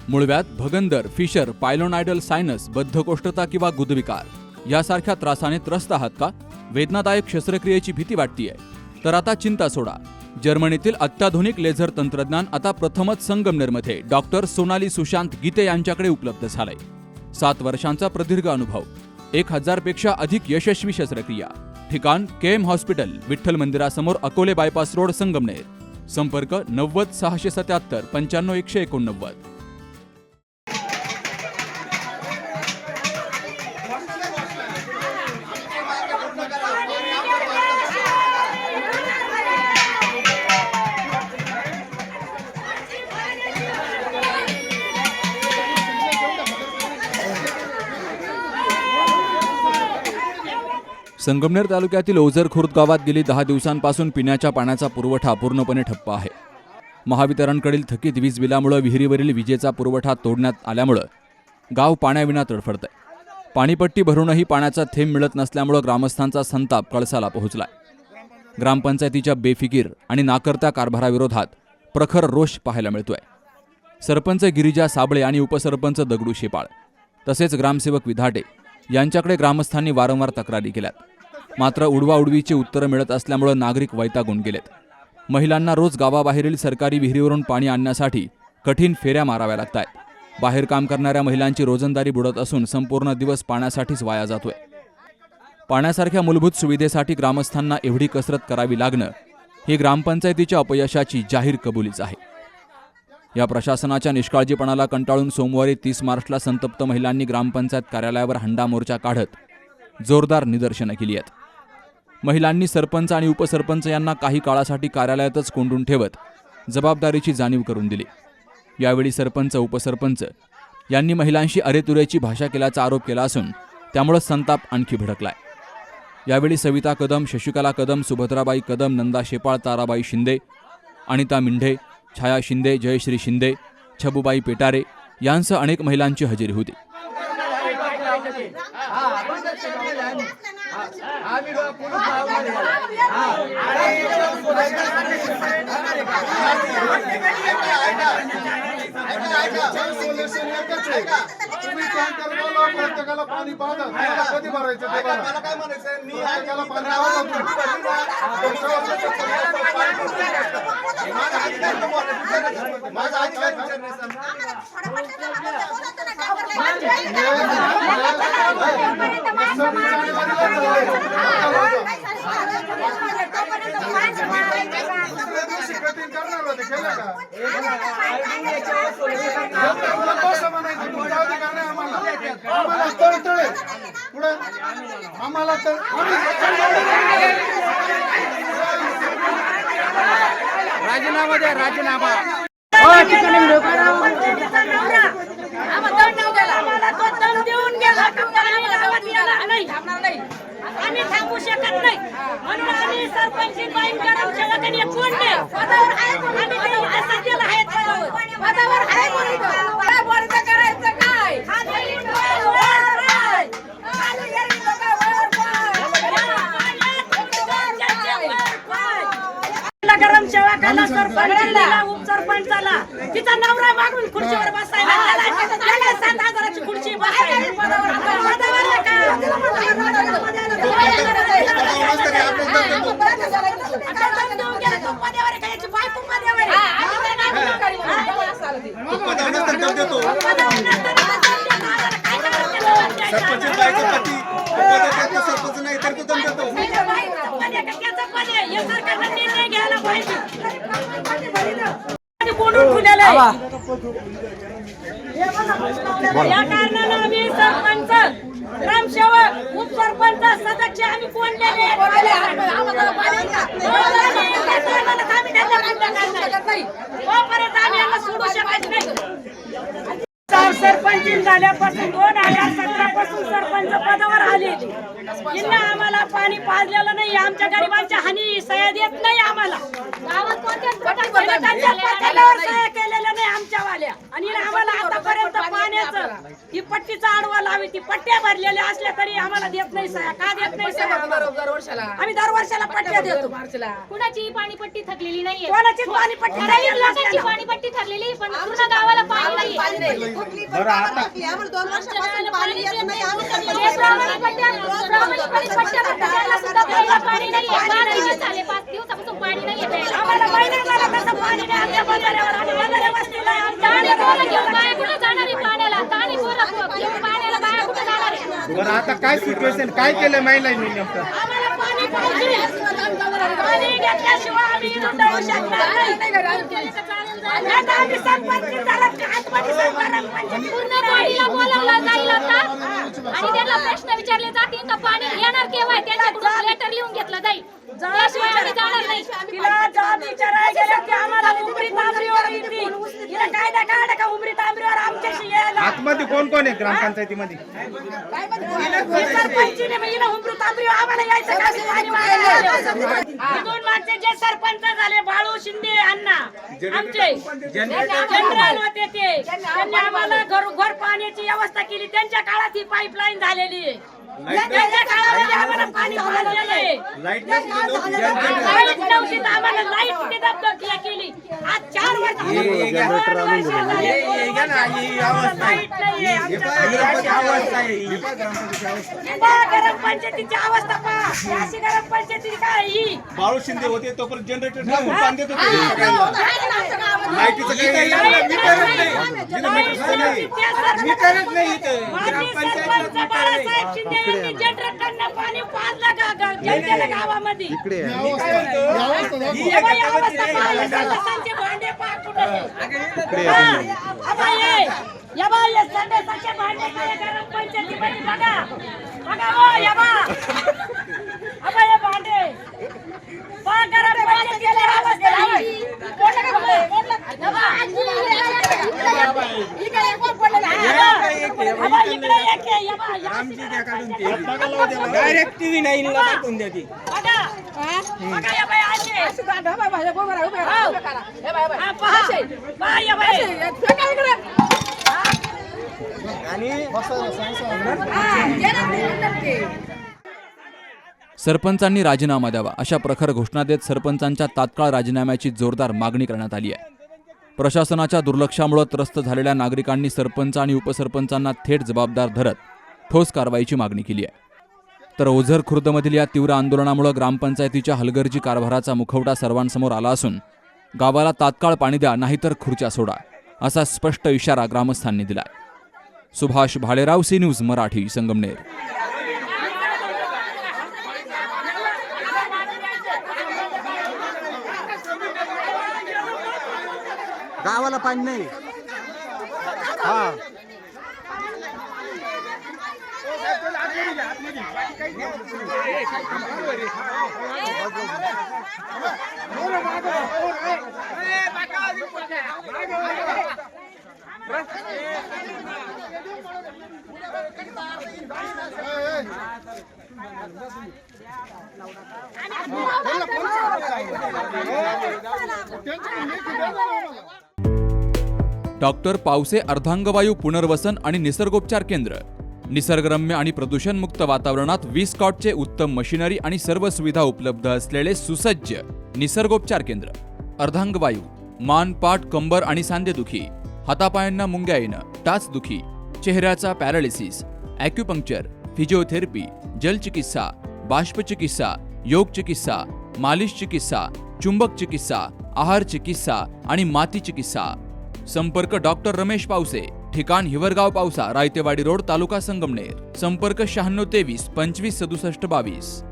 मूळव्याध, भगंदर, fissure, पायलोनायडल sinus, बद्धकोष्ठता किंवा गुदविकार यासारख्या त्रासाने त्रस्त आहात का? वेदनादायक शस्त्रक्रियेची भीती वाटतेय? तर आता चिंता सोडा. जर्मनीतील अत्याधुनिक लेझर तंत्रज्ञान आता प्रथमच संगमनेरमध्ये डॉक्टर सोनाली सुशांत गीते यांच्याकडे उपलब्ध झालंय. 7 वर्षांचा प्रदीर्घ अनुभव, 1000 पेक्षा अधिक यशस्वी शस्त्रक्रिया. ठिकाण केएम हॉस्पिटल, विठ्ठल मंदिरासमोर, अकोले बायपास रोड, संगमनेर. संपर्क 90 677 95 189. संगमनेर तालुक्यातील ओझर खुर्द गावात गेली 10 दिवसांपासून पिण्याच्या पाण्याचा पुरवठा पूर्णपणे ठप्प आहे. महावितरणकडील थकीत वीज बिलामुळे विहिरीवरील विजेचा पुरवठा तोडण्यात आल्यामुळे गाव पाण्याविना तडफडतंय. पाणीपट्टी भरूनही पाण्याचा थेंब मिळत नसल्यामुळे ग्रामस्थांचा संताप कळसाला पोहोचलाय. ग्रामपंचायतीच्या बेफिकीर आणि नाकर्त्या कारभाराविरोधात प्रखर रोष पाहायला मिळतोय. सरपंच गिरिजा साबळे आणि उपसरपंच दगडू शेपाळ तसेच ग्रामसेवक विधाटे यांच्याकडे ग्रामस्थांनी वारंवार तक्रारी केल्यात. मात्र उडवाउडवीची उत्तरं मिळत असल्यामुळे नागरिक वैतागून गेलेत. महिलांना रोज गावाबाहेरील सरकारी विहिरीवरून पाणी आणण्यासाठी कठीण फेऱ्या माराव्या लागतायत. बाहेर काम करणाऱ्या महिलांची रोजंदारी बुडत असून संपूर्ण दिवस पाण्यासाठीच वाया जातोय. पाण्यासारख्या मूलभूत सुविधेसाठी ग्रामस्थांना एवढी कसरत करावी लागणं ही ग्रामपंचायतीच्या अपयशाची जाहीर कबुलीच आहे. या प्रशासनाच्या निष्काळजीपणाला कंटाळून सोमवारी 30 मार्चला संतप्त महिलांनी ग्रामपंचायत कार्यालयावर हंडा मोर्चा काढत जोरदार निदर्शनं केली आहेत. महिलांनी सरपंच आणि उपसरपंच यांना काही काळासाठी कार्यालयातच कोंडून ठेवत जबाबदारीची जाणीव करून दिली. यावेळी सरपंच, उपसरपंच यांनी महिलांशी अरेतुरेची भाषा केल्याचा आरोप केला असून त्यामुळे संताप आणखी भडकलाय. यावेळी सविता कदम, शशिकला कदम, सुभद्राबाई कदम, नंदा शेपाळ, ताराबाई शिंदे, अनिता मिंढे, छाया शिंदे, जयश्री शिंदे, छबुबाई पेटारे यांसह अनेक महिलांची हजेरी होती. प्रत्येकाला पाणी पाहता कधी भरायचं ते भरा. मला काय म्हणायचं, मी ऐकायला पाणी माझा अधिकार कठीण करणार होते, केलं का? आम्हाला तळतळे पुढे आम्हाला तर राजीनामा द्या, राजीनामा. आम्ही थांबू शकत नाही म्हणून आम्ही सरपंची बाईन ग्रामसेवकांनी कोणते पदावर आहे, आम्ही ते असं केलं आहे, पदावर आहे म्हणून बोलतं करायचं काय? ग्रामसेवकाला, सरपंचाला, उपसरपंचाला तिचा नवरा मागून खुर्चीवर बसायला 7,000ची खुर्ची बसायला पदावर का? या कारणाला आम्ही सरपंच, ग्रामसेवक, उपसरपंच, सदस्य आम्ही कोणलेले सोडू शकत नाही. सरपंच झाल्यापासून 2017 पासून सरपंच पदावर आले. यांना आम्हाला पाणी पाजलेलं नाही, आमच्या गरिबांच्या हानी सह्या देत नाही. आम्हाला गावात सह्या केलेल्या नाही आमच्यावाल्या. आणि आम्हाला आतापर्यंत पाण्याचं ही पट्टीचा आडवा लावी, ती पट्ट्या भरलेल्या असल्या तरी आम्हाला देत नाही सह्या. का देत नाही सह्या? आम्ही दरवर्षाला पट्ट्या देतो. कुणाची पाणीपट्टी थकलेली नाहीये, कोणाची पाणीपट्टी पाणीपट्टी थकलेली, पण पूर्ण गावाला पाणी बरं आता आम्हाला 2 वर्षापासून पाणी येत नाही. आम्ही जे प्रामाणिकपणे पट्ट्या भरतात त्याला सुद्धा प्यायला पाणी नाहीये. आम्हाला महिन्याला कसं पाणी नाही आमच्या बंधाऱ्यावर. आम्ही बंधाऱ्या वस्तीला आहे. बरं आता काय सिच्युएशन काय केलं महिलांनी नेमकं? आम्हाला पाणी पाहिजे. पाणी घेतल्याशिवाय आम्ही इथून जाऊ शकणार नाही. नाही तर आम्ही सरपंच झाला की आतमध्ये सरपंच पंचायत पूर्ण बॉडीला बोलावलं जाईल आता आणि त्यांना प्रश्न विचारले जातील का पाणी येणार केव्हा त्यांच्याकडून लेटर लिहून घेतलं जाईल. त्याशिवाय आम्ही जाणार नाही. तिला जाब विचारायला गेलं की आम्हाला उमरी तांबरीवर येतील. तिला कायदा काढा का उमरी तांबरीवर आमच्याशी यायला. आतमध्ये कोण कोण आहे ग्रामपंचायतीमध्ये? सरपंचीने मग हिला उमरी तांबरीवर आम्हाला यायचं का? आम्ही पाणी मागायला. इथून मागचे जे सरपंच झाले बाळू शिंदे अण्णा आमचे जनरल होते ते त्यांनी आम्हाला घरोघर पाण्याची व्यवस्था केली. त्यांच्या काळात ही पाईपलाईन झालेली आहे. त्यांच्या काळामध्ये आम्हाला पाणी झालेलं आहे. लाईट नव्हती तर आम्हाला लाईट दबदब केली. आज 4 वर्ष गरम पंचायतीची अवस्था पहा. अशी गरम पंचायती काय ही? बाळू शिंदे होते तोपर्यंत जनरेटर टाकून पाणी देत होते सगळ्यांना. लाईटीचं काही मीटरच नाही इथे. सरपंच बाळासाहेब शिंदे यांनी जनरेटरनं पाणी पाजलं जनतेला गावामध्ये. या बाई अवस्था पहा. संडासांचे भांडे पहा कुठे. या बाई संडासांचे भांडे काय गरम पंचायतीमध्ये बघा. बघा हो या बा. अबा हे भांडे पहा गरम पंचायतीची अवस्था ही. डायरेक्ट टीव्ही 9 ला टाकून द्या ती. सरपंचांनी राजीनामा द्यावा अशा प्रखर घोषणा देत सरपंचांच्या तात्काळ राजीनाम्याची जोरदार मागणी करण्यात आली आहे. प्रशासनाच्या दुर्लक्षामुळे त्रस्त झालेल्या नागरिकांनी सरपंच आणि उपसरपंचांना थेट जबाबदार धरत ठोस कारवाईची मागणी केली आहे. तर ओझर खुर्दमधील या तीव्र आंदोलनामुळे ग्रामपंचायतीच्या हलगर्जी कारभाराचा मुखवटा सर्वांसमोर आला असून गावाला तात्काळ पाणी द्या नाहीतर खुर्च्या सोडा असा स्पष्ट इशारा ग्रामस्थांनी दिलाय. Subhash Bhalerao, C news Marathi, Sangamner. गावाला पाणी नाही. हा डॉक्टर पावसे अर्धांगवायू पुनर्वसन आणि निसर्गोपचार केंद्र. निसर्गरम्य आणि प्रदूषणमुक्त वातावरणात 20 कॉटचे उत्तम मशिनरी आणि सर्व सुविधा उपलब्ध असलेले सुसज्ज निसर्गोपचार केंद्र. अर्धांगवायू, मान, पाठ, कंबर आणि सांधेदुखी, हातापायांना मुंग्या येणं, टाचदुखी, चेहऱ्याचा पॅरालिसिस, ॲक्युपंक्चर, फिजिओथेरपी, जलचिकित्सा, बाष्पचिकित्सा, योग चिकित्सा, मालिश चिकित्सा, चुंबक चिकित्सा, आहार चिकित्सा आणि माती चिकित्सा. संपर्क डॉक्टर रमेश पावसे, ठिकाण हिवरगाव पावसा, रायतेवाडी रोड, तालुका संगमनेर. संपर्क 96 23 25 67 22.